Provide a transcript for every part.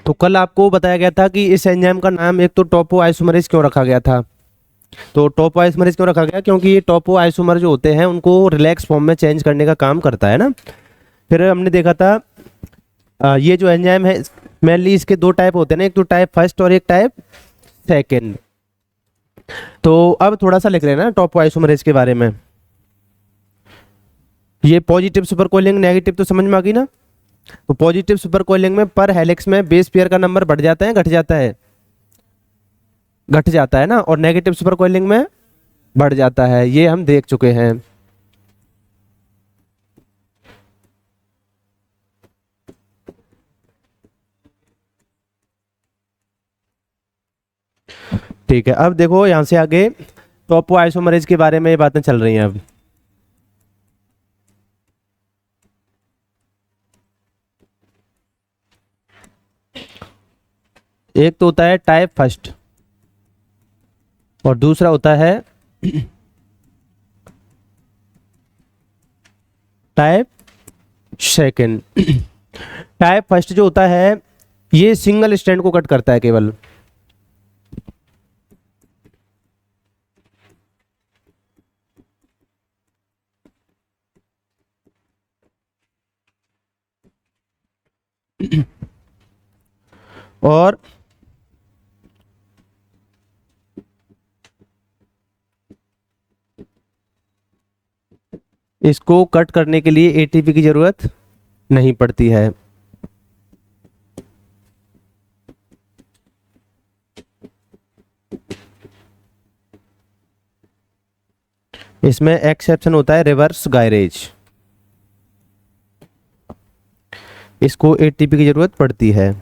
तो कल आपको बताया गया था कि इस एंजाइम का नाम एक तो टोपो आइसोमरेज क्यों रखा गया था। तो टोपो आइसोमरेज क्यों रखा गया, क्योंकि ये टोपो आइसोमर जो होते हैं उनको रिलैक्स फॉर्म में चेंज करने का काम करता है ना। फिर हमने देखा था ये जो एंजाइम है मेनली इसके दो टाइप होते हैं ना, एक तो टाइप फर्स्ट और एक टाइप सेकेंड। तो अब थोड़ा सा लिख लेना टोपो आइसोमरेज के बारे में। ये पॉजिटिव सुपर कोइलिंग नेगेटिव तो समझ में आ गई ना। तो पॉजिटिव सुपर कोइलिंग में पर हेलिक्स में बेस पेयर का नंबर बढ़ जाता है घट जाता है, घट जाता है ना, और नेगेटिव सुपर कोइलिंग में बढ़ जाता है, ये हम देख चुके हैं। ठीक है, अब देखो यहां से आगे टोपो आइसोमरेज के बारे में ये बातें चल रही हैं। अब एक तो होता है टाइप फर्स्ट और दूसरा होता है टाइप सेकेंड। टाइप फर्स्ट जो होता है ये सिंगल स्ट्रैंड को कट करता है केवल। और इसको कट करने के लिए एटीपी की जरूरत नहीं पड़ती है। इसमें एक्सेप्शन होता है रिवर्स गायरेज, इसको एटीपी की जरूरत पड़ती है।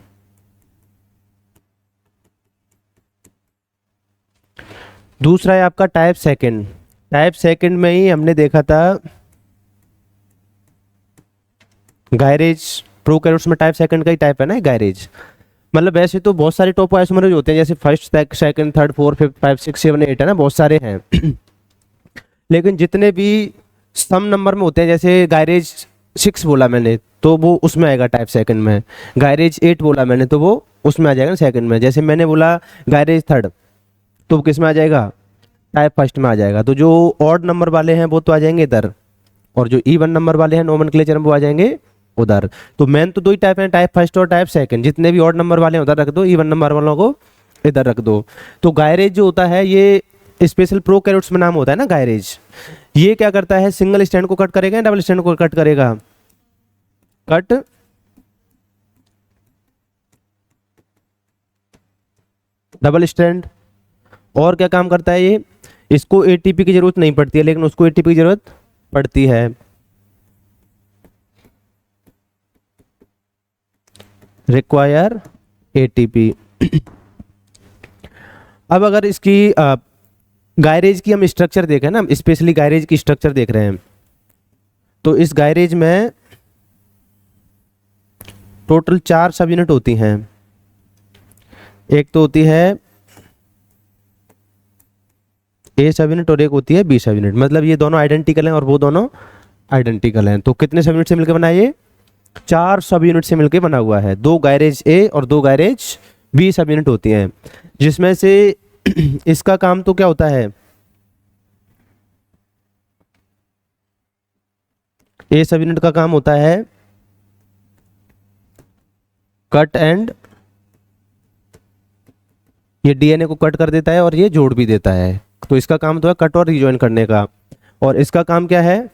दूसरा है आपका टाइप सेकंड। टाइप सेकंड में ही हमने देखा था गायरेज। प्रोकैरियोट्स में टाइप सेकंड का ही टाइप है ना गायरेज। मतलब वैसे तो बहुत सारे टोपो आइसोमरेज होते हैं, जैसे first second third fourth fifth 5 6 7 8 है ना, बहुत सारे हैं। लेकिन जितने भी सम नंबर में होते हैं, जैसे गायरेज 6 बोला मैंने तो वो उसमें आएगा टाइप सेकंड में। गायरेज 8 बोला मैंने तो वो उसमें आ जाएगा सेकंड में। जैसे मैंने बोला गायरेज थर्ड तो वो किस में आ जाएगा, टाइप फर्स्ट में आ जाएगा। तो जो ऑड नंबर वाले हैं वो तो आ जाएंगे इधर, और जो इवन नंबर वाले हैं नोमेनक्लेचर में वो आ जाएंगे उधर। तो मेन तो दो ही टाइप हैं, टाइप फर्स्ट और टाइप सेकंड। जितने भी ऑड नंबर वाले हैं उधर रख दो, इवन नंबर वालों को इधर रख दो। तो गायरेज जो होता है ये स्पेशल प्रोकैरियोट्स में नाम होता है ना गायरेज। ये क्या करता है, सिंगल स्ट्रैंड को कट करेगा, डबल स्ट्रैंड को कट करेगा, कट डबल स्ट्रैंड। और क्या काम करता है ये, इसको एटीपी की जरूरत नहीं पड़ती है लेकिन उसको एटीपी की जरूरत पड़ती है। Require ATP. अब अगर इसकी गायरेज की हम स्ट्रक्चर देखें ना, स्पेशली गायरेज की स्ट्रक्चर देख रहे हैं, तो इस गायरेज में टोटल 4 सब यूनिट होती हैं। एक तो होती है ए सब यूनिट और एक होती है बी सब यूनिट। मतलब ये दोनों आइडेंटिकल हैं और वो दोनों आइडेंटिकल हैं। तो कितने सब यूनिट से मिलकर बना है ये, 4 सब यूनिट से मिलकर बना हुआ है। 2 गायरेज ए और 2 गायरेज बी सब यूनिट होती हैं, जिसमें से इसका काम तो क्या होता है, ए सब यूनिट का काम होता है कट एंड, ये डीएनए को कट कर देता है और ये जोड़ भी देता है। तो इसका काम तो है कट और रिजॉइन करने का। और इसका काम क्या है,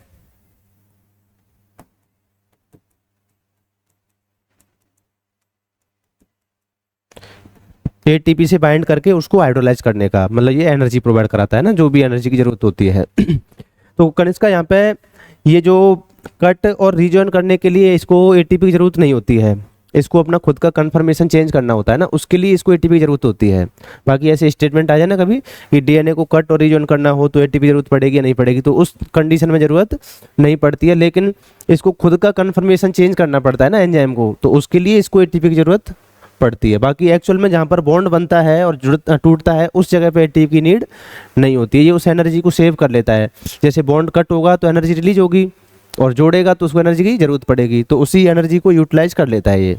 एटीपी से बाइंड करके उसको हाइड्रोलाइज करने का। मतलब ये एनर्जी प्रोवाइड कराता है ना, जो भी एनर्जी की जरूरत होती है। तो कनिष्का यहाँ पे ये जो कट और रिजॉइन करने के लिए इसको एटीपी की जरूरत नहीं होती है, इसको अपना खुद का कंफर्मेशन चेंज करना होता है ना, उसके लिए इसको एटीपी की जरूरत होती है। बाकी ऐसे स्टेटमेंट आ जाए ना कभी कि डीएनए को कट और रिजॉइन करना हो तो एटीपी की जरूरत पड़ेगी या नहीं पड़ेगी, तो उस कंडीशन में जरूरत नहीं पड़ती है। लेकिन इसको खुद का कंफर्मेशन चेंज करना पड़ता है ना एंजाइम को, तो उसके लिए इसको एटीपी की जरूरत पड़ती है। बाकी एक्चुअल में जहाँ पर बॉन्ड बनता है और टूटता है उस जगह पे एटीपी की नीड नहीं होती है। ये उस एनर्जी को सेव कर लेता है। जैसे बॉन्ड कट होगा तो एनर्जी रिलीज होगी और जोड़ेगा तो उसको एनर्जी की जरूरत पड़ेगी, तो उसी एनर्जी को यूटिलाइज कर लेता है ये।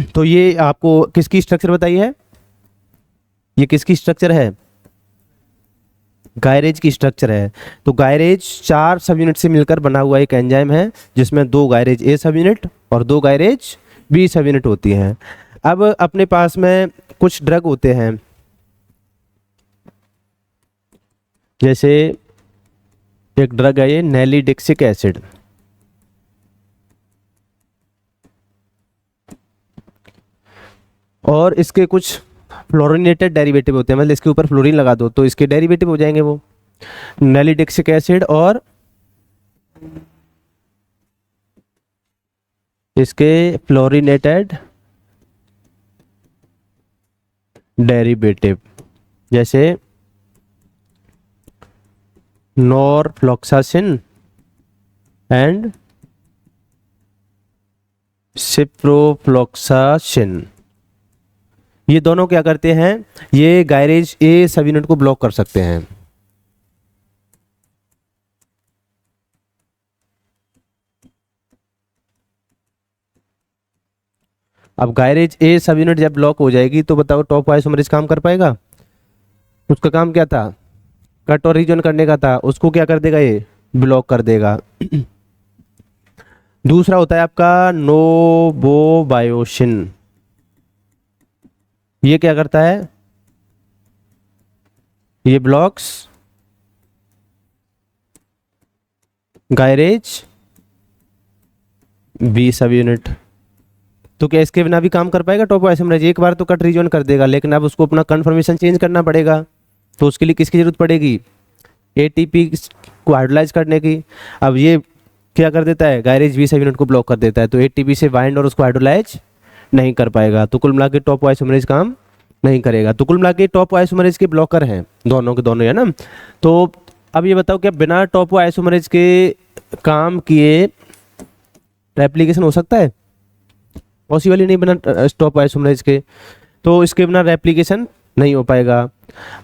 तो ये आपको किसकी स्ट्रक्चर बताई है, ये किसकी स्ट्रक्चर है, गायरेज की स्ट्रक्चर है। तो गायरेज 4 सब यूनिट से मिलकर बना हुआ एक एंजाइम है जिसमें 2 गायरेज ए सब यूनिट और 2 गायरेज बी सब यूनिट होती हैं। अब अपने पास में कुछ ड्रग होते हैं, जैसे एक ड्रग है ये नैलीडिक्सिक एसिड, और इसके कुछ फ्लोरिनेटेड डेरिवेटिव होते हैं, मतलब इसके ऊपर फ्लोरीन लगा दो तो इसके डेरिवेटिव हो जाएंगे वो नैलीडिक्सिक एसिड और इसके फ्लोरिनेटेड डेरिवेटिव, जैसे नॉरफ्लॉक्सासिन एंड सिप्रोफ्लॉक्सासिन। ये दोनों क्या करते हैं, ये गायरेज ए सब यूनिट को ब्लॉक कर सकते हैं। अब गायरेज ए सब यूनिट जब ब्लॉक हो जाएगी तो बताओ टॉप आइसोमरेज काम कर पाएगा, उसका काम क्या था, कट और रीजन करने का था, उसको क्या कर देगा, ये ब्लॉक कर देगा। दूसरा होता है आपका नोवोबायोसिन, ये क्या करता है, ये blocks gyrase B subunit. तो क्या इसके बिना भी काम कर पाएगा टॉप आइसोमरेज, एक बार तो कट रीजन कर देगा लेकिन अब उसको अपना कन्फर्मेशन चेंज करना पड़ेगा, तो उसके लिए किसकी जरूरत पड़ेगी, एटीपी को हाइड्रोलाइज करने की। अब ये क्या कर देता है, गायरेज बी सब यूनिट को ब्लॉक कर देता है, तो एटीपी से बाइंड और उसको हाइड्रोलाइज नहीं कर पाएगा, तो कुल मिला के टॉप आइसोमरेज काम नहीं करेगा। तो कुल मिला के टॉप आइसोमरेज के ब्लॉकर हैं दोनों के दोनों, है ना। तो अब ये बताओ क्या बिना टॉप आइसोमरेज के काम किए रेप्लिकेशन हो सकता है, पॉसिबल ही नहीं बिना टॉप आइसोमरेज के, तो इसके बिना रेप्लिकेशन नहीं हो पाएगा।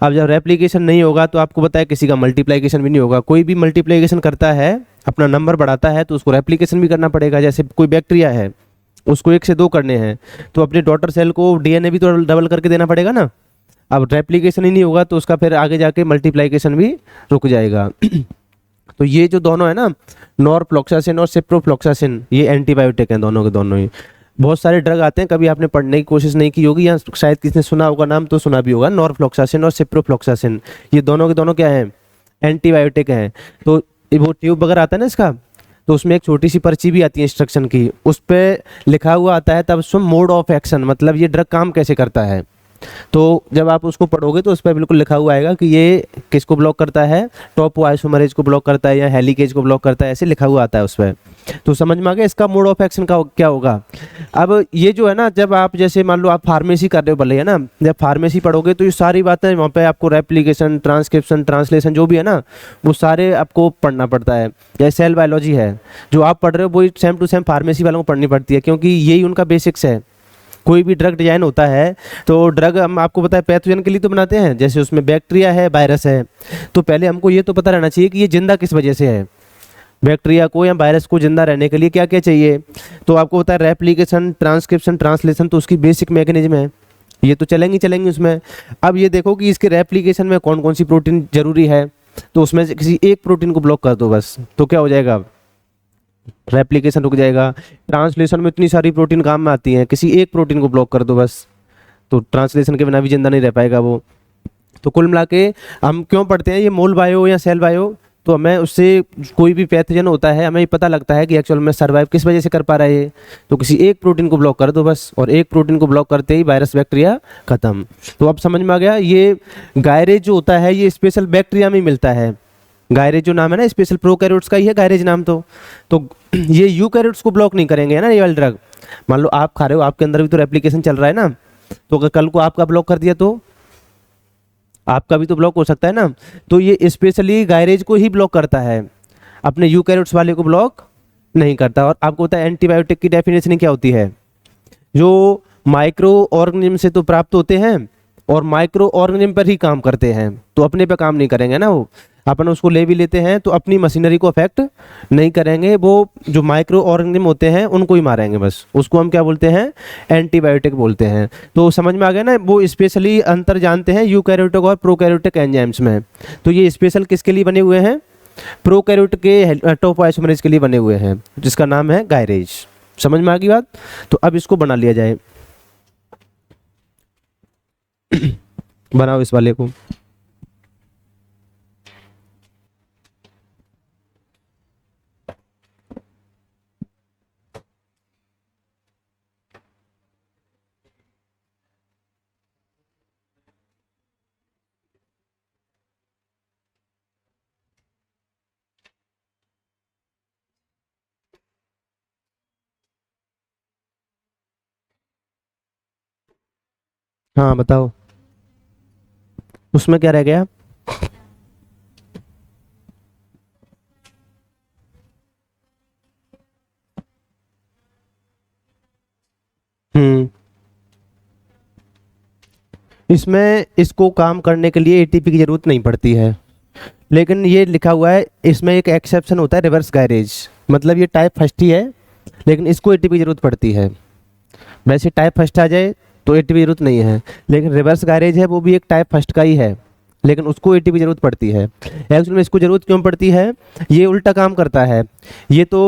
अब जब रेप्लिकेशन नहीं होगा तो आपको पता है किसी का मल्टीप्लिकेशन भी नहीं होगा, कोई भी मल्टीप्लिकेशन करता है अपना नंबर बढ़ाता है तो उसको रेप्लिकेशन भी करना पड़ेगा। जैसे कोई बैक्टीरिया है उसको 1 से 2 करने हैं तो अपने डॉटर सेल को डीएनए भी तो डबल करके देना पड़ेगा ना। अब रेप्लिकेशन ही नहीं होगा तो उसका फिर आगे जाके मल्टीप्लिकेशन भी रुक जाएगा। तो ये जो दोनों है ना, नॉरफ्लॉक्सासिन और सिप्रोफ्लॉक्सासिन, ये एंटीबायोटिक हैं दोनों के दोनों ही। बहुत सारे ड्रग आते हैं, कभी आपने पढ़ने की कोशिश नहीं की होगी या शायद किसी ने सुना होगा नाम, तो सुना भी होगा, नॉरफ्लॉक्सासिन और सिप्रोफ्लॉक्सासिन, ये दोनों के दोनों क्या हैं, एंटीबायोटिक हैं। तो वो ट्यूब वगैरह आता है ना इसका, तो उसमें एक छोटी सी पर्ची भी आती है इंस्ट्रक्शन की, उस पर लिखा हुआ आता है तब उसमें मोड ऑफ एक्शन, मतलब ये ड्रग काम कैसे करता है। तो जब आप उसको पढ़ोगे तो उस पर बिल्कुल लिखा हुआ आएगा कि ये किसको ब्लॉक करता है, टॉप आइसोमरेज को ब्लॉक करता है या हेलिकेज को ब्लॉक करता है, ऐसे लिखा हुआ आता है उस पर। तो समझ में आ गया इसका मोड ऑफ एक्शन का क्या होगा। अब ये जो है ना, जब आप जैसे मान लो आप फार्मेसी कर रहे हो भले, है ना, जब फार्मेसी पढ़ोगे तो ये सारी बातें वहाँ पे आपको रेप्लिकेशन, ट्रांसक्रिप्शन, ट्रांसलेशन जो भी है ना, वो सारे आपको पढ़ना पड़ता है। जैसे सेल बायोलॉजी है जो आप पढ़ रहे हो वही सेम टू सेम फार्मेसी वालों को पढ़नी पड़ती है, क्योंकि यही उनका बेसिक्स है। कोई भी ड्रग डिजाइन होता है तो ड्रग हम आपको पता है पैथोजन के लिए तो बनाते हैं, जैसे उसमें बैक्टीरिया है, वायरस है, तो पहले हमको ये तो पता रहना चाहिए कि ये जिंदा किस वजह से है, बैक्टीरिया को या वायरस को जिंदा रहने के लिए क्या क्या चाहिए। तो आपको पता है रेप्लिकेशन, ट्रांसक्रिप्शन, ट्रांसलेशन, तो उसकी बेसिक मैकेनिज्म है, ये तो चलेंगी उसमें। अब ये देखो कि इसके रेप्लिकेशन में कौन कौन सी प्रोटीन जरूरी है, तो उसमें से किसी एक प्रोटीन को ब्लॉक कर दो बस, तो क्या हो जाएगा, रेप्लिकेशन रुक जाएगा। ट्रांसलेशन में इतनी सारी प्रोटीन काम में आती हैं, किसी एक प्रोटीन को ब्लॉक कर दो बस, तो ट्रांसलेशन के बिना भी जिंदा नहीं रह पाएगा वो। तो कुल मिला के हम क्यों पढ़ते हैं ये मोल बायो या सेल बायो, तो हमें उससे कोई भी पैथोजन होता है हमें पता लगता है कि एक्चुअल में सर्वाइव किस वजह से कर पा रहा है। तो किसी एक प्रोटीन को ब्लॉक कर दो बस, और एक प्रोटीन को ब्लॉक करते ही वायरस बैक्टीरिया खत्म। तो अब समझ में आ गया, ये गायरेज जो होता है ये स्पेशल बैक्टीरिया में मिलता है। गायरेज जो नाम है ना, स्पेशल प्रोकैरियोट्स का ही है गायरेज नाम। तो ये यूकैरियोट्स को ब्लॉक नहीं करेंगे, है ना, ये वाले ड्रग। मान लो आप खा रहे हो, आपके अंदर भी तो रेप्लिकेशन चल रहा है ना, तो अगर कल को आपका ब्लॉक कर दिया तो आपका भी तो ब्लॉक हो सकता है ना। तो ये स्पेशली गायरेज को ही ब्लॉक करता है, अपने यूकैरियोट्स वाले को ब्लॉक नहीं करता। और आपको पता है एंटीबायोटिक की डेफिनेशन क्या होती है, जो माइक्रो ऑर्गेनिज्म से तो प्राप्त होते हैं और माइक्रो ऑर्गेनिज्म पर ही काम करते हैं, तो अपने पे काम नहीं करेंगे ना वो। अपन उसको ले भी लेते हैं तो अपनी मशीनरी को अफेक्ट नहीं करेंगे, वो जो माइक्रो ऑर्गेनिज्म होते हैं उनको ही मारेंगे बस। उसको हम क्या बोलते हैं, एंटीबायोटिक बोलते हैं। तो समझ में आ गया ना, वो स्पेशली अंतर जानते हैं यूकैरियोटिक और प्रोकैरियोटिक एंजाइम्स में। तो ये स्पेशल किसके लिए बने हुए हैं, प्रोकैरियोट के टोपोआइसोमरेज के लिए बने हुए हैं, जिसका नाम है गायरेज। समझ में आ गई बात। तो अब इसको बना लिया जाए बनाओ इस वाले को। हाँ बताओ, उसमें क्या रह गया। हम्म, इसमें इसको काम करने के लिए एटीपी की जरूरत नहीं पड़ती है, लेकिन ये लिखा हुआ है इसमें एक एक्सेप्शन होता है, रिवर्स गायरेज। मतलब ये टाइप फर्स्ट ही है, लेकिन इसको एटीपी की जरूरत पड़ती है। वैसे टाइप फर्स्ट आ जाए तो एटीपी की जरूरत नहीं है, लेकिन रिवर्स गायरेज है वो भी एक टाइप फर्स्ट का ही है, लेकिन उसको एटीपी की जरूरत पड़ती है। एक्चुअली में इसको जरूरत क्यों पड़ती है, ये उल्टा काम करता है। ये तो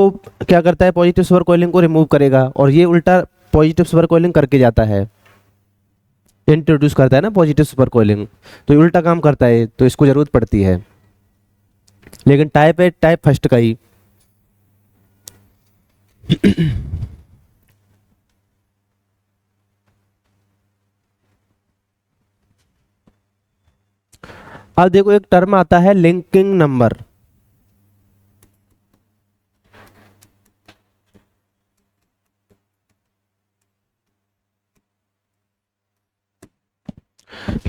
क्या करता है, पॉजिटिव सुपर कोइलिंग को रिमूव करेगा, और ये उल्टा पॉजिटिव सुपर कोइलिंग करके जाता है, इंट्रोड्यूस करता है ना पॉजिटिव सुपर कोइलिंग। तो ये उल्टा काम करता है, तो इसको जरूरत पड़ती है, लेकिन टाइप है टाइप फर्स्ट का ही। अब देखो एक टर्म आता है लिंकिंग नंबर।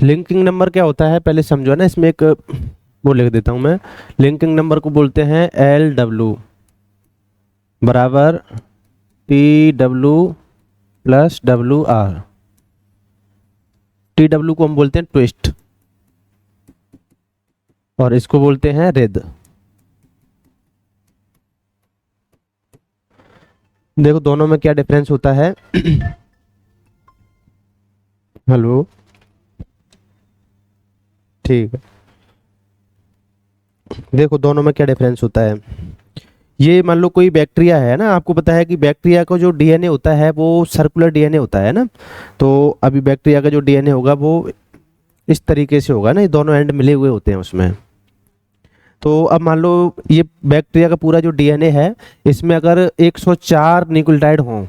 लिंकिंग नंबर क्या होता है पहले समझो ना, इसमें एक वो लिख देता हूं मैं। लिंकिंग नंबर को बोलते हैं एल डब्ल्यू बराबर T W plus W R. T W को हम बोलते हैं ट्विस्ट, और इसको बोलते हैं रिद। देखो दोनों में क्या डिफरेंस होता है। हेलो, ठीक है। देखो दोनों में क्या डिफरेंस होता है। ये मान लो कोई बैक्टीरिया है ना, आपको पता है कि बैक्टीरिया का जो डीएनए होता है वो सर्कुलर डीएनए होता है ना। तो अभी बैक्टीरिया का जो डीएनए होगा वो इस तरीके से होगा ना, ये दोनों एंड मिले हुए होते हैं उसमें। तो अब मान लो ये बैक्टीरिया का पूरा जो डीएनए है, इसमें अगर 104 न्यूक्लियोटाइड हों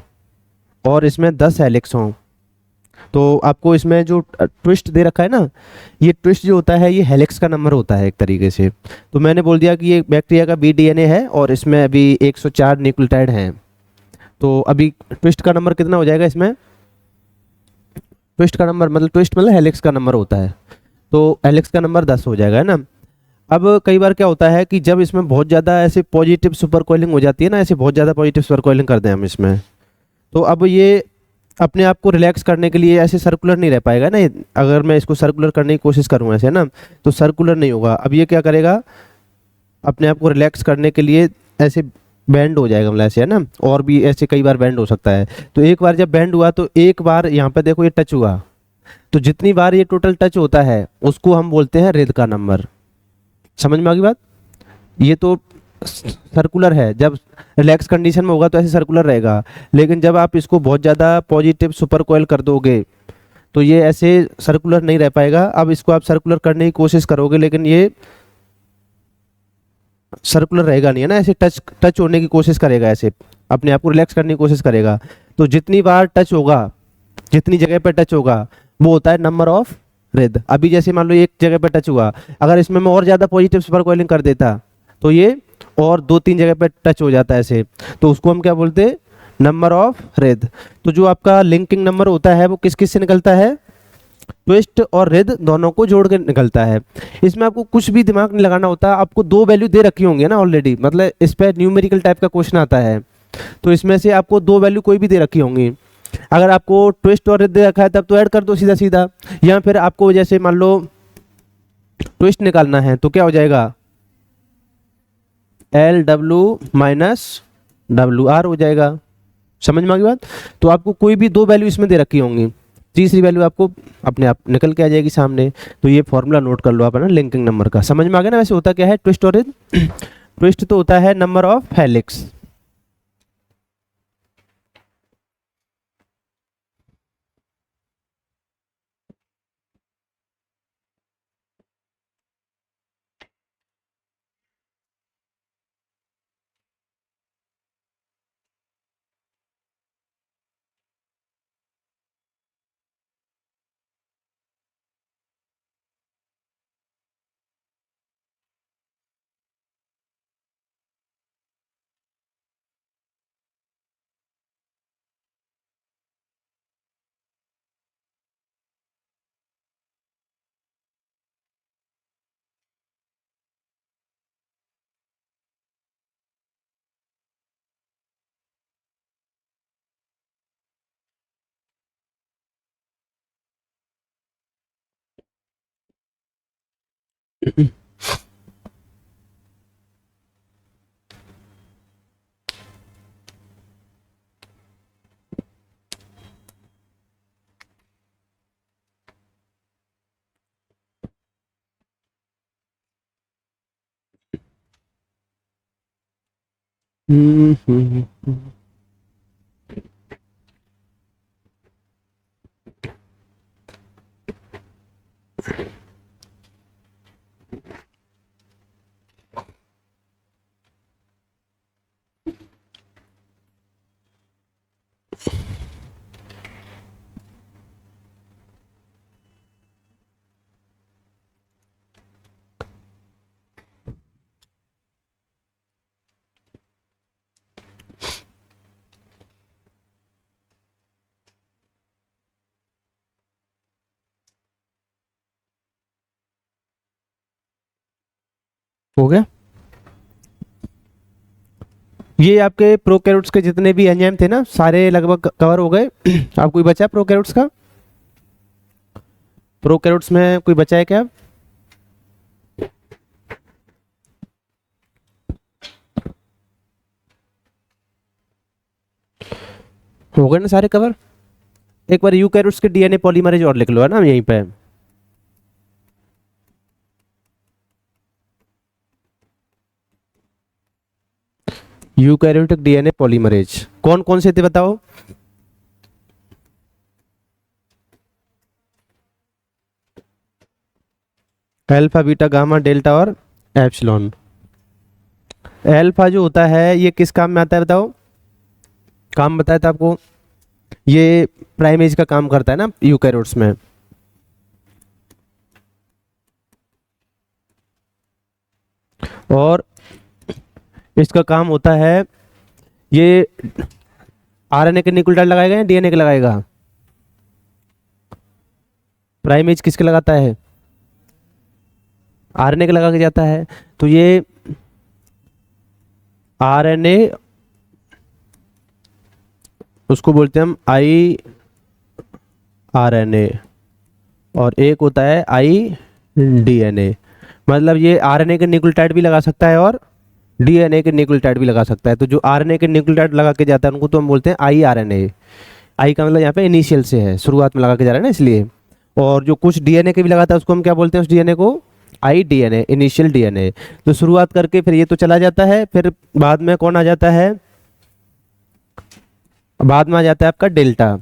और इसमें 10 हेलिक्स हों, तो आपको इसमें जो ट्विस्ट दे रखा है ना, ये ट्विस्ट जो होता है ये हेलिक्स का नंबर होता है एक तरीके से। तो मैंने बोल दिया कि ये बैक्टीरिया का बी डीएनए है और इसमें अभी 104 न्यूक्लियोटाइड हैं। तो अभी ट्विस्ट का नंबर कितना हो जाएगा इसमें, ट्विस्ट का नंबर मतलब ट्विस्ट मतलब हेलिक्स का नंबर होता है, तो हेलिक्स का नंबर 10 हो जाएगा, है ना। अब कई बार क्या होता है कि जब इसमें बहुत ज़्यादा ऐसे पॉजिटिव सुपर कोइलिंग हो जाती है ना, ऐसे बहुत ज़्यादा पॉजिटिव सुपर कोइलिंग करते हैं हम इसमें, तो अब ये अपने आप को रिलैक्स करने के लिए ऐसे सर्कुलर नहीं रह पाएगा ना। अगर मैं इसको सर्कुलर करने की कोशिश करूँ ऐसे ना, तो सर्कुलर नहीं होगा। अब ये क्या करेगा, अपने आप को रिलैक्स करने के लिए ऐसे बैंड हो जाएगा, मतलब ऐसे, है ना। और भी ऐसे कई बार बैंड हो सकता है। तो एक बार जब बैंड हुआ तो एक बार यहाँ पे देखो ये टच हुआ, तो जितनी बार ये टोटल टच होता है उसको हम बोलते हैं रिद का नंबर। समझ में आ गई बात। ये तो सर्कुलर है, जब रिलैक्स कंडीशन में होगा तो ऐसे सर्कुलर रहेगा, लेकिन जब आप इसको बहुत ज़्यादा पॉजिटिव सुपर कोयल कर दोगे तो ये ऐसे सर्कुलर नहीं रह पाएगा। अब इसको आप सर्कुलर करने की कोशिश करोगे, लेकिन ये सर्कुलर रहेगा नहीं, है ना। ऐसे टच टच होने की कोशिश करेगा, ऐसे अपने आप को रिलैक्स करने की कोशिश करेगा। तो जितनी बार टच होगा, जितनी जगह पे टच होगा, वो होता है नंबर ऑफ रिद। अभी जैसे मान लो एक जगह पे टच हुआ, अगर इसमें मैं और ज़्यादा पॉजिटिव सुपर कोइलिंग कर देता तो ये और 2-3 जगह पे टच हो जाता है ऐसे, तो उसको हम क्या बोलते हैं, नंबर ऑफ रिद। तो जो आपका लिंकिंग नंबर होता है वो किस किस से निकलता है, ट्विस्ट और रिद दोनों को जोड़ के निकलता है। इसमें आपको कुछ भी दिमाग नहीं लगाना होता, आपको 2 वैल्यू दे रखी होंगी ना ऑलरेडी, मतलब इस पर न्यूमेरिकल टाइप का क्वेश्चन आता है, तो इसमें से आपको 2 वैल्यू कोई भी दे रखी होंगी। अगर आपको ट्विस्ट और रिद दे रखा है तब तो ऐड कर दो सीधा सीधा, या फिर आपको जैसे मान लो ट्विस्ट निकालना है तो क्या हो जाएगा, L W minus W R हो जाएगा। समझ में आ गई बात। तो आपको कोई भी दो वैल्यू इसमें दे रखी होंगी, तीसरी वैल्यू आपको अपने आप निकल के आ जाएगी सामने। तो ये फॉर्मूला नोट कर लो आप, है ना, लिंकिंग नंबर का। समझ में आ गया ना। वैसे होता क्या है ट्विस्ट और ट्विस्ट तो होता है नंबर ऑफ हेलिक्स। हो गया। ये आपके प्रोकैरियोट्स के जितने भी एंजाइम थे ना, सारे लगभग कवर हो गए। अब कोई बचा प्रोकैरियोट्स का? प्रोकैरियोट्स में कोई बचा है क्या? हो गए ना सारे कवर। एक बार यूकैरियोट्स के डीएनए पॉलीमरेज और लिख लो, है ना, यहीं पे। यूकैरियोटिक डीएनए पॉलीमरेज कौन कौन से थे बताओ? अल्फा, बीटा, गामा, डेल्टा और एप्सिलॉन। अल्फा जो होता है ये किस काम में आता है बताओ? काम बताया था आपको, ये प्राइमेज का काम करता है ना यूकैरियोट्स में। और इसका काम होता है, ये आरएनए के न्यूक्लियोटाइड लगाएगा या डीएनए के लगाएगा? प्राइमेज किसके लगाता है? आरएनए के लगा के जाता है। तो ये आरएनए, उसको बोलते हैं हम आई आरएनए, और एक होता है आई डीएनए। मतलब ये आरएनए के न्यूक्लियोटाइड भी लगा सकता है और डीएनए के न्यूक्लियोटाइड भी लगा सकता है। तो जो आरएनए के न्यूक्लियोटाइड लगा के जाता है उनको तो हम बोलते हैं आई आरएनए। आई का मतलब यहाँ पे इनिशियल से है, शुरुआत में लगा के जा रहा है ना, इसलिए। और जो कुछ डीएनए के भी लगाता है उसको हम क्या बोलते हैं? उस डीएनए को आई डीएनए, इनिशियल डीएनए। तो शुरुआत करके फिर ये तो चला जाता है, फिर बाद में कौन आ जाता है? बाद में आ जाता है आपका डेल्टा।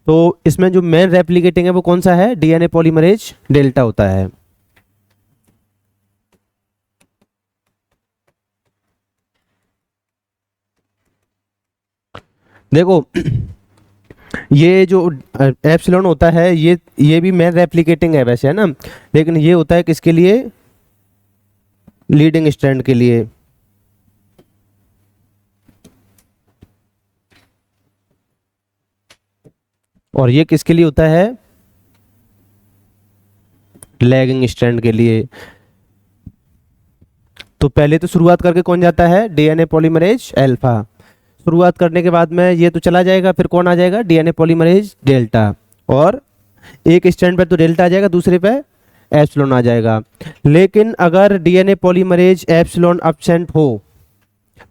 तो इसमें जो मेन रेप्लिकेटिंग है वो कौन सा है? डीएनए पॉलीमरेज डेल्टा होता है। देखो ये जो एप्सिलॉन होता है ये भी मेन रेप्लिकेटिंग है वैसे, है ना, लेकिन ये होता है किसके लिए? लीडिंग स्ट्रैंड के लिए। और ये किसके लिए होता है? लैगिंग स्ट्रैंड के लिए। तो पहले तो शुरुआत करके कौन जाता है? DNA polymerase alpha. शुरुआत करने के बाद में ये तो चला जाएगा, फिर कौन आ जाएगा? DNA polymerase delta. और एक स्टैंड पर तो डेल्टा आ जाएगा, दूसरे पे एप्सिलॉन आ जाएगा। लेकिन अगर डीएनए पॉलीमरेज एप्सिलॉन एब्सेंट हो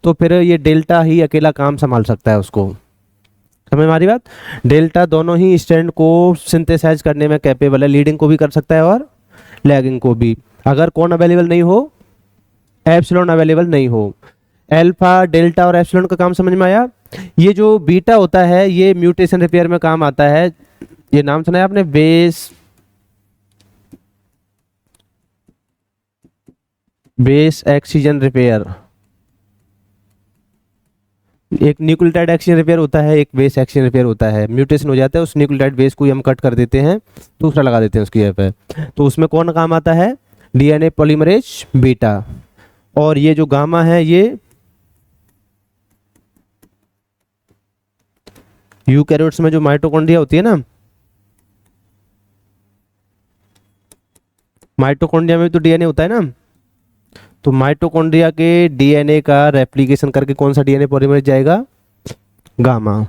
तो फिर ये डेल्टा ही अकेला काम संभाल सकता है उसको। समझ में आ रही बात? डेल्टा दोनों ही स्ट्रैंड को सिंथेसाइज करने में कैपेबल है, लीडिंग को भी कर सकता है और लैगिंग को भी। अगर कौन अवेलेबल नहीं हो? एप्सिलॉन अवेलेबल नहीं हो। अल्फा, डेल्टा और एप्सिलॉन का काम समझ में आया। ये जो बीटा होता है ये म्यूटेशन रिपेयर में काम आता है। ये नाम सुना है आपने, बेस एक्सीजन रिपेयर। एक न्यूक्लियोटाइड एक्सीजन रिपेयर होता है, एक बेस एक्सीजन रिपेयर होता है। म्यूटेशन हो जाता है, उस न्यूक्लियोटाइड बेस को ही हम कट कर देते हैं, दूसरा लगा देते हैं उसकी जगह पे। तो उसमें कौन काम आता है? DNA polymerase beta. और ये जो गामा है ये यूकैरियोट्स में जो माइटोकॉन्ड्रिया होती है ना, माइटोकॉन्ड्रिया में तो डीएनए होता है ना, तो माइटोकॉन्ड्रिया के डीएनए का रेप्लिकेशन करके कौन सा डीएनए पॉलीमरेज जाएगा? गामा।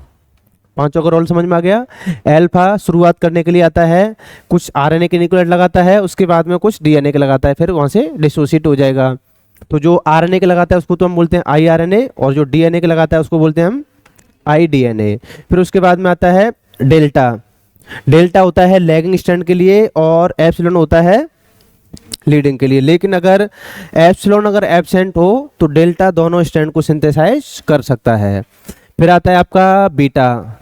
पांचों का रोल समझ में आ गया। अल्फा शुरुआत करने के लिए आता है, कुछ आरएनए के न्यूक्लियोटाइड लगाता है, उसके बाद में कुछ डीएनए के लगाता है, फिर वहां से डिसोसिएट हो जाएगा। तो जो आरएनए के लगाता है उसको तो हम बोलते हैं आई आरएनए, और जो डीएनए के लगाता है उसको बोलते हैं हम आई डीएनए। फिर उसके बाद में आता है डेल्टा। डेल्टा होता है लैगिंग स्ट्रैंड के लिए और एप्सिलॉन होता है लीडिंग के लिए। लेकिन अगर एप्सिलॉन अगर एब्सेंट हो तो डेल्टा दोनों स्ट्रैंड को सिंथेसाइज कर सकता है। फिर आता है आपका बीटा।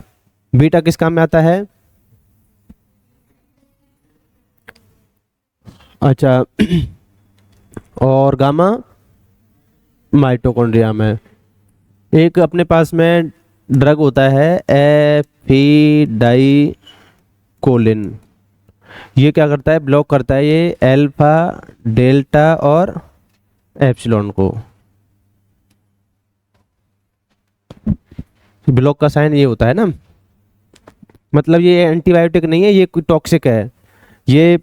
बीटा किस काम में आता है? अच्छा और गामा माइटोकॉन्ड्रिया में। एक अपने पास में ड्रग होता है एफिडाइकोलिन। ये क्या करता है? ब्लॉक करता है ये अल्फा, डेल्टा और एप्सिलॉन को। ब्लॉक का साइन ये होता है ना, मतलब ये एंटीबायोटिक नहीं है, ये कोई टॉक्सिक है। ये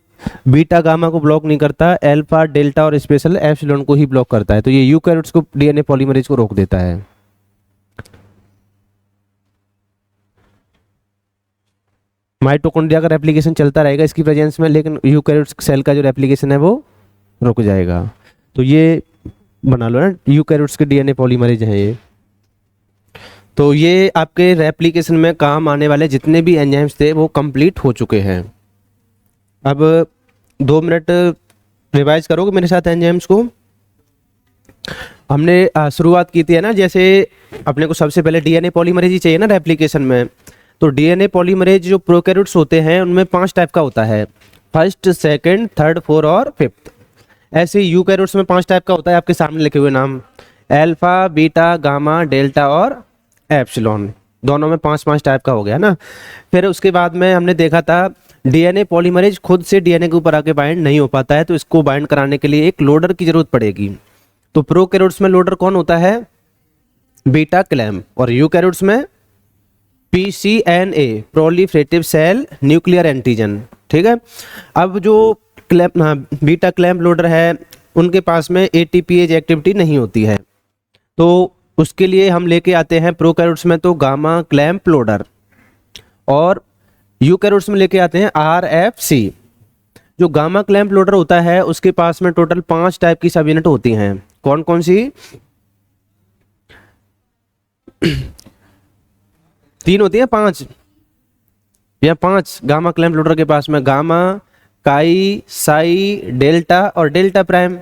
बीटा गामा को ब्लॉक नहीं करता, अल्फा, डेल्टा और स्पेशल एप्सिलॉन को ही ब्लॉक करता है। तो ये यूकैरियोट्स को डीएनए पॉलीमरेज को रोक देता है। माइटोकॉन्ड्रिया का रेप्लिकेशन चलता रहेगा इसकी प्रेजेंस में, लेकिन यूकैरियोट्स सेल का जो रेप्लिकेशन है वो रुक जाएगा। तो ये बना लो ना, यूकैरियोट्स के डीएनए पॉलीमरेज हैं ये। तो ये आपके रेप्लिकेशन में काम आने वाले जितने भी एंजाइम्स थे वो कंप्लीट हो चुके हैं। अब 2 मिनट रिवाइज करोगे मेरे साथ एंजाइम्स को? हमने शुरुआत की थी है ना, जैसे अपने को सबसे पहले डीएनए पॉलीमरेज ही चाहिए ना रेप्लिकेशन में। तो डीएनए पॉलीमरेज जो प्रोकैरियोट्स होते हैं उनमें 5 टाइप का होता है, फर्स्ट, सेकंड, थर्ड, फोर्थ और फिफ्थ। ऐसे यूकैरियोट्स में 5 टाइप का होता है, आपके सामने लिखे हुए नाम, अल्फा, बीटा, गामा, डेल्टा और एप्सिलॉन। दोनों में 5-5 टाइप का हो गया ना। फिर उसके बाद में हमने देखा था डीएनए पॉलीमरेज खुद से डीएनए के ऊपर आके बाइंड नहीं हो पाता है, तो इसको बाइंड कराने के लिए एक लोडर की जरूरत पड़ेगी। तो प्रोकैरियोट्स में लोडर कौन होता है? Beta clamp. और यूकैरियोट्स में पीसीएनए, प्रोलिफरेटिव सेल न्यूक्लियर एंटीजन। ठीक है। अब जो बीटा क्लैम्प लोडर है उनके पास में एटीपीएज एक्टिविटी नहीं होती है, तो उसके लिए हम लेके आते हैं प्रोकैरियोट्स में तो गामा क्लैम्प लोडर, और यूकैरियोट्स में लेके आते हैं आरएफसी। जो गामा क्लैम्प लोडर होता है उसके पास में टोटल 5 टाइप की सब यूनिट होती हैं। कौन कौन सी? 3 होती है, 5 या 5 गामा क्लैम्प लोडर के पास में, गामा, काई, साई, डेल्टा और डेल्टा प्राइम।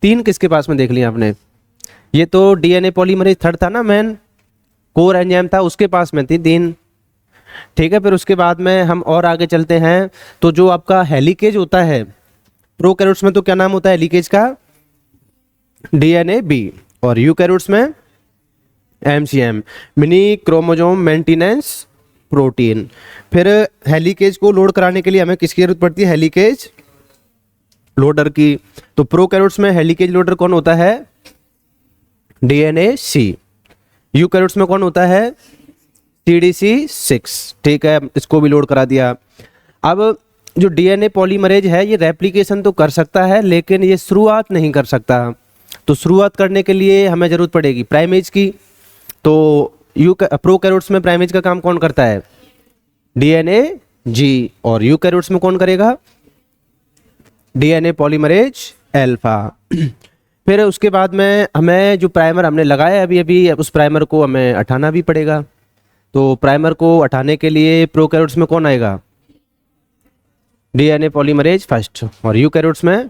3 किसके पास में देख लिया आपने? ये तो डीएनए पॉलीमरेज थर्ड था ना, मेन कोर एंजाइम था, उसके पास में थी 3। ठीक है। फिर उसके बाद में हम और आगे चलते हैं। तो जो आपका हेलिकेज होता है प्रोकैरियोट्स में, तो क्या नाम होता है हेलिकेज का? DNA B. और यूकैरियोट्स में MCM, mini chromosome maintenance protein. फिर हेलिकेज को लोड कराने के लिए हमें किसकी जरूरत पड़ती है? हेलिकेज लोडर की। तो प्रोकैरियोट्स में हेलिकेज लोडर कौन होता है? डीएनए सी। यूकैरियोट्स में कौन होता है? CDC6। ठीक है, इसको भी लोड करा दिया। अब जो डीएनए पॉलीमरेज है ये रेप्लिकेशन तो कर सकता है, लेकिन ये शुरुआत नहीं कर सकता। तो शुरुआत करने के लिए हमें जरूरत पड़ेगी प्राइमेज की। तो प्रोकैरियोट्स में प्राइमेज का काम कौन करता है? डीएनए जी। और यूकैरियोट्स में कौन करेगा? DNA polymerase alpha. फिर उसके बाद में हमें जो प्राइमर हमने लगाया अभी अभी, उस प्राइमर को हमें हटाना भी पड़ेगा। तो प्राइमर को हटाने के लिए प्रोकैरियोट्स में कौन आएगा? डीएनए पॉलीमरेज फर्स्ट, और यूकैरियोट्स में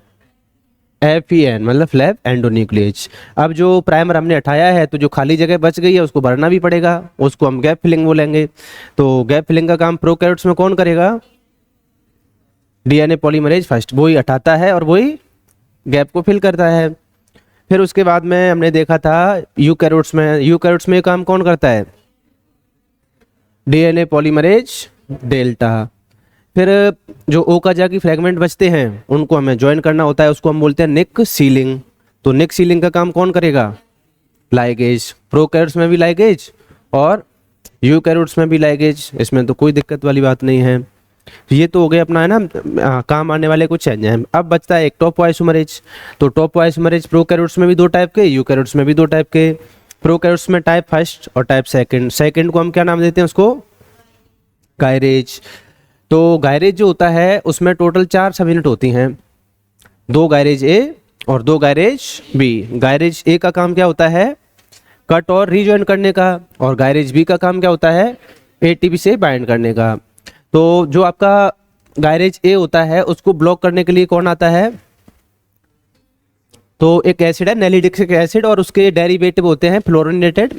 FEN मतलब फ्लैप एंडोन्यूक्लियस। अब जो प्राइमर हमने हटाया है तो जो खाली जगह बच गई है उसको भरना भी पड़ेगा, उसको हम गैप फिलिंग बोलेंगे। तो गैप फिलिंग का काम प्रोकैरियोट्स में कौन करेगा? डीएनए पॉलीमरेज फर्स्ट, वही हटाता है और वही गैप को फिल करता है। फिर उसके बाद में हमने देखा था यूकैरियोट्स में काम कौन करता है? DNA polymerase delta. फिर जो ओकाजा की फ्रेगमेंट बचते हैं उनको हमें ज्वाइन करना होता है, उसको हम बोलते हैं निक सीलिंग। तो निक सीलिंग का काम कौन करेगा? लाइगेज। प्रोकैरियोट्स में भी लाइगेज और यूकैरियोट्स में भी लाइगेज, इसमें तो कोई दिक्कत वाली बात नहीं है। ये तो हो गया अपना, है ना, काम आने वाले कुछ एंजाइम। अब बचता है एक टॉपोआइसोमरेज। तो टॉपोआइसोमरेज प्रोकैरियोट्स में भी 2 टाइप के, यूकैरियोट्स में भी 2 टाइप के। प्रोकैरियोट्स में टाइप फर्स्ट और टाइप सेकंड। सेकंड को हम क्या नाम देते हैं? उसको गायरेज। तो गायरेज जो होता है उसमें टोटल 4 सब यूनिट होती हैं, 2 गायरेज ए और 2 गायरेज बी। गायरेज ए का काम क्या होता है? कट और रीजॉइन करने का, और गायरेज बी का काम क्या होता है? ATP से बाइंड करने का। तो जो आपका गायरेज ए होता है उसको ब्लॉक करने के लिए कौन आता है? तो एक एसिड है नैलिडिक्सिक एसिड, और उसके डेरिवेटिव होते हैं फ्लोरिनेटेड,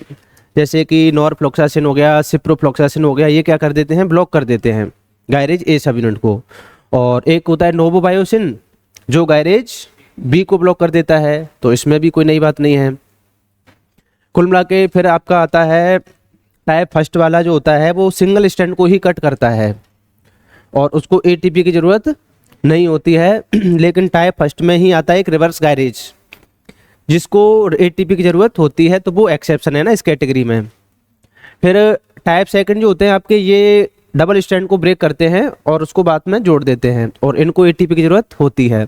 जैसे कि नॉरफ्लोक्सासिन हो गया, सिप्रोफ्लोक्सासिन हो गया। ये क्या कर देते हैं? ब्लॉक कर देते हैं गायरेज ए सब यूनिट को। और एक होता है नोवोबायोसिन जो गायरेज बी को ब्लॉक कर देता है। तो इसमें भी कोई नई बात नहीं है। कुल मिला के फिर आपका आता है टाइप फर्स्ट वाला जो होता है वो सिंगल स्ट्रैंड को ही कट करता है और उसको ATP की ज़रूरत नहीं होती है। लेकिन टाइप फर्स्ट में ही आता है एक रिवर्स गायरेज जिसको ATP की ज़रूरत होती है, तो वो एक्सेप्शन है ना इस कैटेगरी में। फिर टाइप सेकंड जो होते हैं आपके, ये डबल स्ट्रैंड को ब्रेक करते हैं और उसको बाद में जोड़ देते हैं, और इनको ATP की ज़रूरत होती है।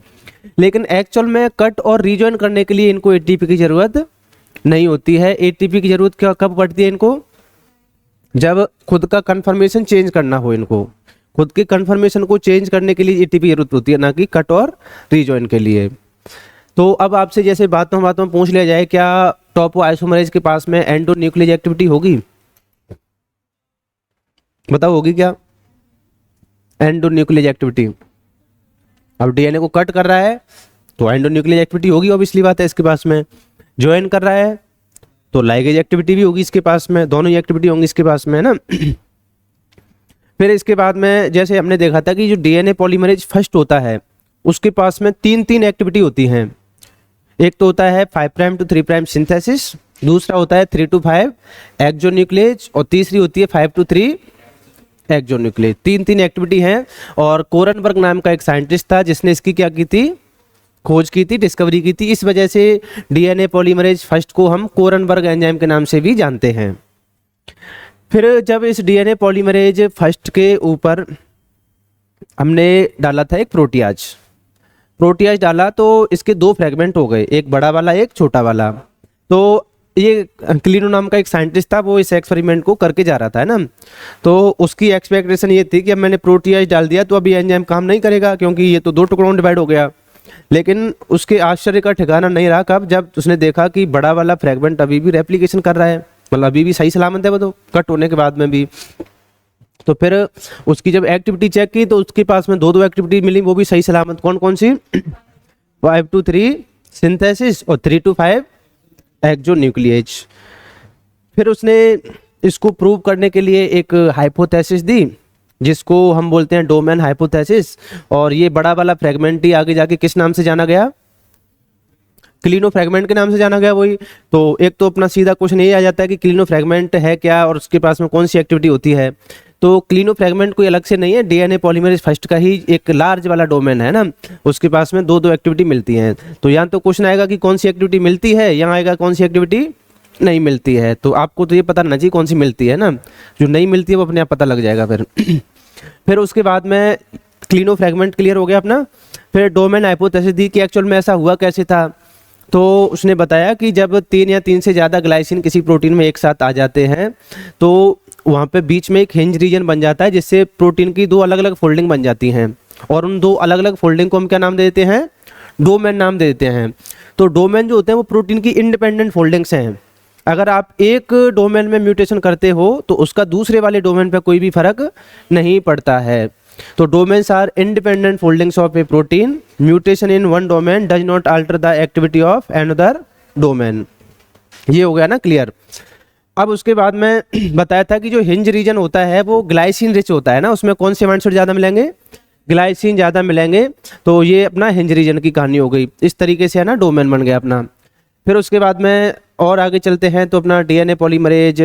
लेकिन एक्चुअल में कट और रीजॉइन करने के लिए इनको ATP की ज़रूरत नहीं होती है। ATP की ज़रूरत क्या कब पड़ती है इनको? जब खुद का कन्फर्मेशन चेंज करना हो। इनको खुद के कन्फर्मेशन को चेंज करने के लिए ATP की जरूरत होती है, ना कि कट और रीजॉइन के लिए। तो अब आपसे जैसे बातों बातों में पूछ लिया जाए, क्या टॉपोआइसोमरेज के पास में एंडोन्यूक्लियस एक्टिविटी होगी? बताओ होगी क्या? Endonuclease activity. अब DNA को कट कर रहा है तो एंडोन्यूक्लियस एक्टिविटी होगी, ऑब्वियसली बात है। इसके पास में ज्वाइन कर रहा है तो लाइगेज एक्टिविटी भी होगी इसके पास में, दोनों ही एक्टिविटी होंगी इसके पास में, है ना। फिर इसके बाद में जैसे हमने देखा था कि जो DNA पॉलीमरेज फर्स्ट होता है उसके पास में 3 एक्टिविटी होती हैं। एक तो होता है 5 प्राइम टू 3 प्राइम सिंथेसिस, दूसरा होता है 3 to 5 एक्सोन्यूक्लियेज, और तीसरी होती है 5 to 3 एक्सोन्यूक्लियेज। 3 एक्टिविटी हैं। और कोरनबर्ग नाम का एक साइंटिस्ट था जिसने इसकी क्या की थी? खोज की थी, डिस्कवरी की थी। इस वजह से DNA पॉलीमरेज फर्स्ट को हम कोरनबर्ग एंजाइम के नाम से भी जानते हैं। फिर जब इस DNA पॉलीमरेज फर्स्ट के ऊपर हमने डाला था एक प्रोटियाज डाला, तो इसके 2 फ्रेगमेंट हो गए, एक बड़ा वाला एक छोटा वाला। तो ये क्लिनो नाम का एक साइंटिस्ट था, वो इस एक्सपेरिमेंट को करके जा रहा था, है ना। तो उसकी एक्सपेक्टेशन ये थी कि अब मैंने प्रोटियाज डाल दिया तो अभी एंजाइम काम नहीं करेगा क्योंकि ये तो 2 टुकड़ों में डिवाइड हो गया। लेकिन उसके आश्चर्य का ठिकाना नहीं रहा कब? जब उसने देखा कि बड़ा वाला फ्रेगमेंट अभी भी रेप्लिकेशन कर रहा है, मतलब अभी भी सही सलामत है वो, तो कट होने के बाद में भी। तो फिर उसकी जब एक्टिविटी चेक की तो उसके पास में 2 एक्टिविटी मिली, वो भी सही सलामत। कौन कौन सी? 5 to 3 सिंथेसिस और 3 to 5 एक्सोन्यूक्लियेज। फिर उसने इसको प्रूव करने के लिए एक हाइपोथेसिस दी जिसको हम बोलते हैं डोमेन हाइपोथेसिस, और ये बड़ा वाला फ्रेगमेंट ही आगे जाके किस नाम से जाना गया? क्लिनो फ्रेगमेंट के नाम से जाना गया वही। तो एक तो अपना सीधा क्वेश्चन ये आ जाता है कि क्लिनो फ्रेगमेंट है क्या और उसके पास में कौन सी एक्टिविटी होती है। तो क्लिनो फ्रेगमेंट कोई अलग से नहीं है, DNA पॉलीमरेज फर्स्ट का ही एक लार्ज वाला डोमेन है ना, उसके पास में 2 एक्टिविटी मिलती हैं। तो यहाँ तो क्वेश्चन आएगा कि कौन सी एक्टिविटी मिलती है, यहाँ आएगा कौन सी एक्टिविटी नहीं मिलती है। तो आपको तो ये पता नहीं चाहिए कौन सी मिलती है ना, जो नहीं मिलती है वो अपने आप पता लग जाएगा फिर। फिर उसके बाद में क्लिनो फ्रेगमेंट क्लियर हो गया अपना। फिर डोमेन हाइपोथेसिस दी कि एक्चुअल में ऐसा हुआ कैसे था। तो उसने बताया कि जब 3 या 3 से ज़्यादा ग्लाइसिन किसी प्रोटीन में एक साथ आ जाते हैं तो वहाँ पे बीच में एक हिंज रीजन बन जाता है जिससे प्रोटीन की 2 अलग अलग फोल्डिंग बन जाती हैं, और उन दो अलग अलग फोल्डिंग को हम क्या नाम दे देते हैं, डोमेन नाम दे देते हैं। तो डोमेन जो होते हैं वो प्रोटीन की इंडिपेंडेंट फोल्डिंग्स हैं। अगर आप एक डोमेन में म्यूटेशन करते हो तो उसका दूसरे वाले डोमेन पे कोई भी फर्क नहीं पड़ता है। तो domains are independent foldings of a protein, mutation in one domain does not alter the activity of another domain. ये हो गया ना क्लियर। अब उसके बाद में बताया था कि जो हिंज रीजन होता है वो ग्लाइसिन रिच होता है ना, उसमें कौन से अमीनो एसिड ज़्यादा मिलेंगे, ग्लाइसिन ज़्यादा मिलेंगे। तो ये अपना हिंज रीजन की कहानी हो गई। इस तरीके से है ना डोमेन बन गया अपना। फिर उसके बाद में और आगे चलते हैं तो अपना डीएनए पॉलीमरेज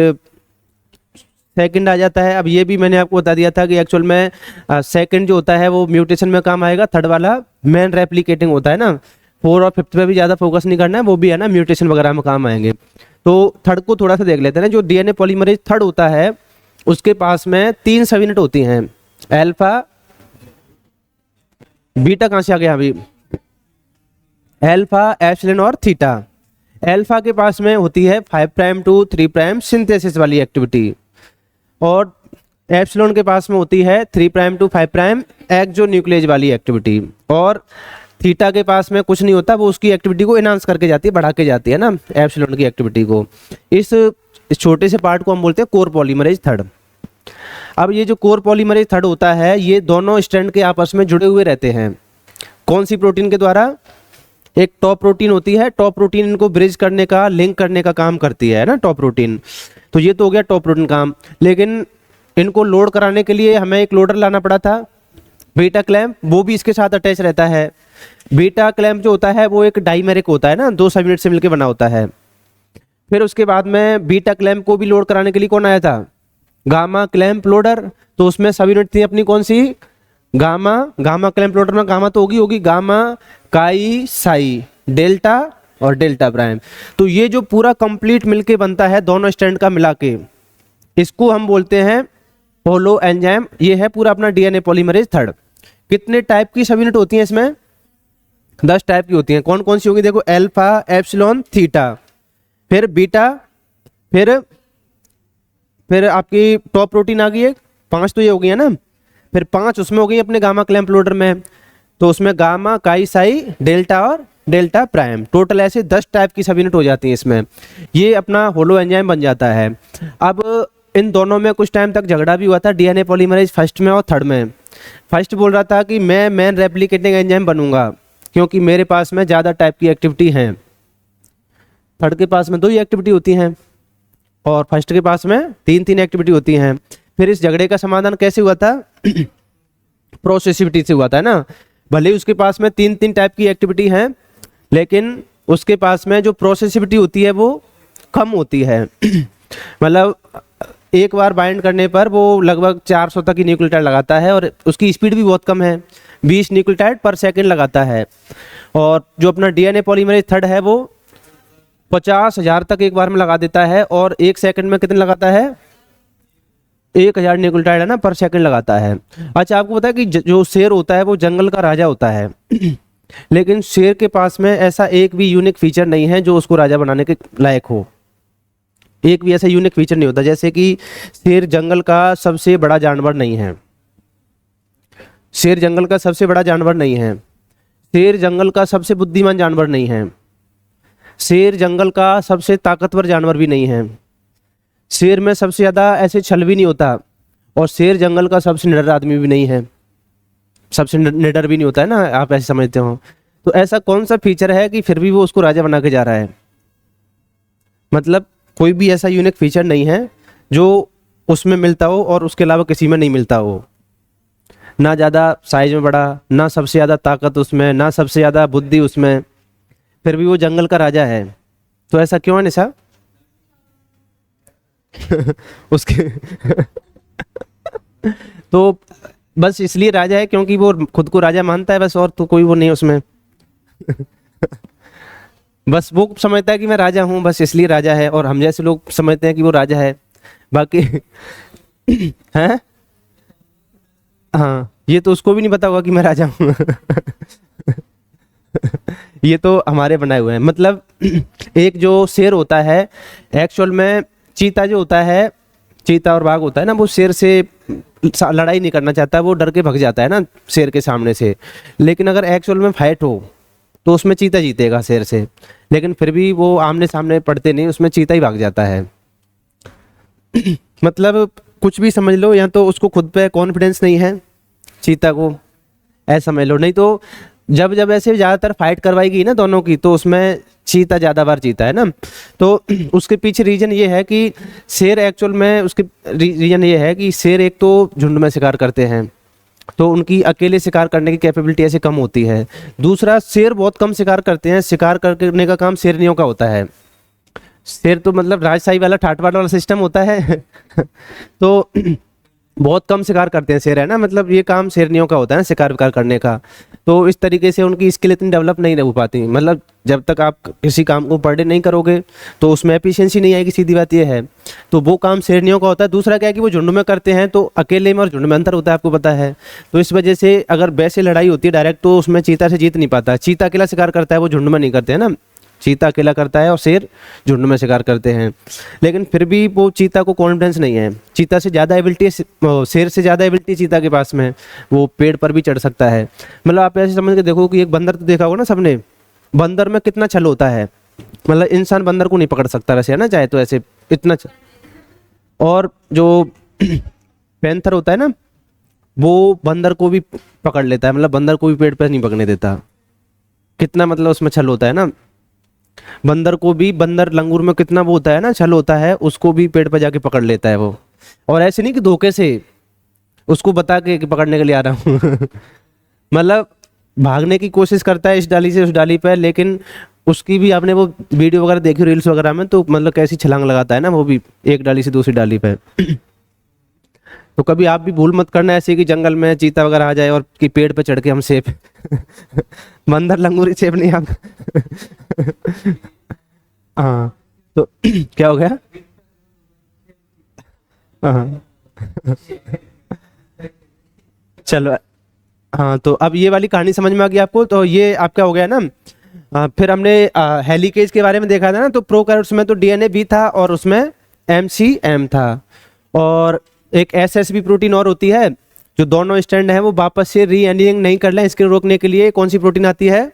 सेकंड आ जाता है। अब ये भी मैंने आपको बता दिया था कि एक्चुअल में सेकंड जो होता है वो म्यूटेशन में काम आएगा, थर्ड वाला मेन रेप्लिकेटिंग होता है ना, 4 और 5 पे भी ज़्यादा फोकस नहीं करना है, वो भी है ना म्यूटेशन वगैरह में काम आएंगे। तो थर्ड को थोड़ा सा देख लेते हैं ना। जो डीएनए पॉलीमरेज थर्ड होता है उसके पास में 3 सब यूनिट होती हैं, अल्फा बीटा, कहाँ से आ गया अभी, अल्फा एप्सिलॉन और थीटा। अल्फा के पास में होती है 5 प्राइम टू 3 प्राइम सिंथेसिस वाली एक्टिविटी, और एप्सिलॉन के पास में होती है 3 prime to 5 prime exonuclease वाली एक्टिविटी, और थीटा के पास में कुछ नहीं होता, वो उसकी एक्टिविटी को एनहांस करके जाती है, बढ़ा के जाती है ना एप्सिलॉन की एक्टिविटी को। इस छोटे से पार्ट को हम बोलते हैं कोर पॉलीमरेज थर्ड। अब ये जो कोर पॉलीमरेज थर्ड होता है ये दोनों स्ट्रैंड के आपस में जुड़े हुए रहते हैं। कौन सी प्रोटीन के द्वारा, एक टॉप प्रोटीन होती है, टॉप प्रोटीन इनको ब्रिज करने का, लिंक करने का काम करती है ना टॉप प्रोटीन। तो ये तो हो गया टॉप प्रोटीन काम। लेकिन इनको लोड कराने के लिए हमें एक लोडर लाना पड़ा था, बीटा क्लैम्प, वो भी इसके साथ अटैच रहता है। बीटा क्लैम्प जो होता है वो एक डाइमेरिक होता है ना, 2 सब यूनिट से मिलकर बना होता है। फिर उसके बाद में बीटा क्लैम्प को भी लोड कराने के लिए कौन आया था, गामा क्लैम्प लोडर। तो उसमें सब यूनिट थी अपनी कौन सी, गामा। गामा क्लैम्प लोडर में गामा तो होगी गामा, काई, साई, डेल्टा और डेल्टा प्राइम। तो ये जो पूरा कंप्लीट मिलके बनता है दोनों स्ट्रैंड का मिला के, इसको हम बोलते हैं होलो एंजाइम। ये है पूरा अपना डीएनए पॉलीमरेज थर्ड। कितने टाइप की सब यूनिट होती हैं इसमें, 10 टाइप की होती हैं। कौन कौन सी होंगी, देखो अल्फा एप्सिलॉन थीटा, फिर बीटा, फिर आपकी टॉप प्रोटीन आ गई है, 5 तो ये हो गई है ना, फिर 5 उसमें हो गई अपने गामा क्लैम्प लोडर में। तो उसमें गामा, काई, साई, डेल्टा और डेल्टा प्राइम, टोटल ऐसे 10 टाइप की सब यूनिट हो जाती हैं इसमें। ये अपना होलो एंजाइम बन जाता है। अब इन दोनों में कुछ टाइम तक झगड़ा भी हुआ था, डीएनए पॉलीमरेज फर्स्ट में और थर्ड में। फर्स्ट बोल रहा था कि मैं मेन रेप्लिकेटिंग एंजाइम बनूंगा क्योंकि मेरे पास में ज़्यादा टाइप की एक्टिविटी हैं। थर्ड के पास में 2 ही एक्टिविटी होती हैं और फर्स्ट के पास में 3 एक्टिविटी होती हैं। फिर इस झगड़े का समाधान कैसे हुआ था, प्रोसेसिविटी से हुआ था ना। भले ही उसके पास में 3 टाइप की एक्टिविटी हैं लेकिन उसके पास में जो प्रोसेसिविटी होती है वो कम होती है। मतलब एक बार बाइंड करने पर वो लगभग 400 तक की न्यूक्लियोटाइड लगाता है और उसकी स्पीड भी बहुत कम है, 20 न्यूक्लियोटाइड पर सेकंड लगाता है। और जो अपना डीएनए पॉलीमरेज थर्ड है वो 50,000 तक एक बार में लगा देता है, और 1 सेकंड में कितने लगाता है, 1000 न्यूक्लियोटाइड है ना पर सेकंड लगाता है। अच्छा, आपको पता है कि जो शेर होता है वो जंगल का राजा होता है लेकिन शेर के पास में ऐसा एक भी यूनिक फीचर नहीं है जो उसको राजा बनाने के लायक हो। एक भी ऐसा यूनिक फीचर नहीं होता। जैसे कि शेर जंगल का सबसे बड़ा जानवर नहीं है, शेर जंगल का सबसे बड़ा जानवर नहीं है, शेर जंगल का सबसे बुद्धिमान जानवर नहीं है, शेर जंगल का सबसे ताकतवर जानवर भी नहीं है, शेर में सबसे ज़्यादा ऐसे छल भी नहीं होता, और शेर जंगल का सबसे निडर आदमी भी नहीं है, सबसे निडर भी नहीं होता है ना, आप ऐसे समझते हो। तो ऐसा कौन सा फीचर है कि फिर भी वो उसको राजा बना के जा रहा है। मतलब कोई भी ऐसा यूनिक फीचर नहीं है जो उसमें मिलता हो और उसके अलावा किसी में नहीं मिलता हो। ना ज़्यादा साइज में बड़ा, ना सबसे ज़्यादा ताकत उसमें, ना सबसे ज़्यादा बुद्धि उसमें, फिर भी वो जंगल का राजा है। तो ऐसा क्यों है निशा? उसके तो बस इसलिए राजा है क्योंकि वो खुद को राजा मानता है बस, और तो कोई वो नहीं उसमें। बस वो समझता है कि मैं राजा हूँ, बस इसलिए राजा है, और हम जैसे लोग समझते हैं कि वो राजा है। बाकी हैं, हाँ, ये तो उसको भी नहीं पता होगा कि मैं राजा हूँ। ये तो हमारे बनाए हुए हैं। मतलब एक जो शेर होता है, एक्चुअल में चीता जो होता है, चीता और बाघ होता है ना, वो शेर से लड़ाई नहीं करना चाहता, वो डर के भग जाता है ना शेर के सामने से। लेकिन अगर एक्चुअल में फाइट हो तो उसमें चीता जीतेगा शेर से, लेकिन फिर भी वो आमने सामने पड़ते नहीं, उसमें चीता ही भाग जाता है। मतलब कुछ भी समझ लो, या तो उसको खुद पे कॉन्फिडेंस नहीं है चीता को, ऐसा समझ लो। नहीं तो जब जब ऐसे ज़्यादातर फाइट करवाएगी ना दोनों की, तो उसमें चीता ज़्यादा बार जीता है ना। तो उसके पीछे रीज़न ये है कि शेर एक्चुअल में, उसके रीज़न ये है कि शेर एक तो झुंड में शिकार करते हैं, तो उनकी अकेले शिकार करने की कैपेबिलिटी ऐसे कम होती है। दूसरा, शेर बहुत कम शिकार करते हैं, शिकार करने का काम शेरनियों का होता है। शेर तो मतलब राजशाही वाला ठाटबाट वाला सिस्टम होता है तो बहुत कम शिकार करते हैं शेर, है ना, मतलब ये काम शेरनियों का होता है ना, शिकार विकार करने का। तो इस तरीके से उनकी स्किल इतनी डेवलप नहीं हो पाती, मतलब जब तक आप किसी काम को पर डे नहीं करोगे तो उसमें एफिशिएंसी नहीं आएगी, सीधी बात ये है। तो वो काम शेरनियों का होता है। दूसरा क्या है कि वो झुंड में करते हैं, तो अकेले में और झुंड में अंतर होता है, आपको पता है। तो इस वजह से अगर वैसे लड़ाई होती है डायरेक्ट, तो उसमें चीता से जीत नहीं पाता। चीता अकेला शिकार करता है, वो झुंड में नहीं करते हैं ना, चीता अकेला करता है और शेर झुंड में शिकार करते हैं। लेकिन फिर भी वो चीता को कॉन्फिडेंस नहीं है, चीता से ज़्यादा एबिलिटी, शेर से ज़्यादा एबिलिटी चीता के पास में, वो पेड़ पर भी चढ़ सकता है। मतलब आप ऐसे समझ के देखो कि एक बंदर तो देखा होगा ना सबने, बंदर में कितना छल होता है, मतलब इंसान बंदर को नहीं पकड़ सकता वैसे, है ना, चाहे तो ऐसे इतना और जो पैंथर होता है ना, वो बंदर को भी पकड़ लेता है, मतलब बंदर को भी पेड़ पर नहीं पकड़ने देता। कितना मतलब उसमें छल होता है ना, बंदर को भी, बंदर लंगूर में कितना वो होता है ना, छल होता है, उसको भी पेड़ पर जाके पकड़ लेता है वो। और ऐसे नहीं कि धोखे से उसको बता के कि पकड़ने के लिए आ रहा हूँ मतलब भागने की कोशिश करता है इस डाली से उस डाली पर, लेकिन उसकी भी आपने वो वीडियो वगैरह देखी रील्स वगैरह में, तो मतलब कैसी छलांग लगाता है ना वो भी, एक डाली से दूसरी डाली पर तो कभी आप भी भूल मत करना ऐसे कि जंगल में चीता वगैरह आ जाए और कि पेड़ पे चढ़ के हम सेफ बंदर लंगूरी सेफ नहीं आप हाँ तो क्या हो गया? हाँ चलो, हाँ तो अब ये वाली कहानी समझ में आ गई आपको। तो ये आपका हो गया ना। फिर हमने हेलिकेज के बारे में देखा था ना, तो प्रोकैरियोट्स में तो डीएनए भी था और उसमें एमसीएम था, और एक एसएसबी प्रोटीन और होती है, जो दोनों स्टैंड है वो वापस से री एंडिंग नहीं कर लें, इसके रोकने के लिए कौन सी प्रोटीन आती है?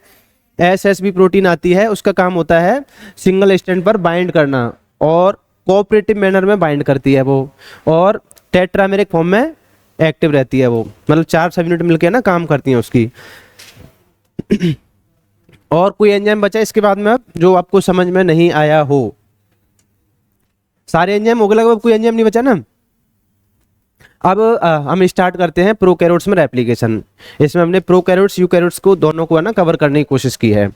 एसएसबी प्रोटीन आती है। उसका काम होता है सिंगल स्टैंड पर बाइंड करना, और कोऑपरेटिव मैनर में बाइंड करती है वो, और टेट्रामेरिक फॉर्म में एक्टिव रहती है वो, मतलब 4 सब यूनिट मिलकर ना काम करती हैं उसकी और कोई एंजाइम बचा इसके बाद में अब जो आपको समझ में नहीं आया हो? सारे एंजाइम हो गए लगभग, कोई एंजाइम नहीं बचा ना। अब हम स्टार्ट करते हैं प्रोकैरियोट्स में रेप्लिकेशन। इसमें हमने प्रोकैरियोट्स यूकैरियोट्स को दोनों को है ना कवर करने की कोशिश की है।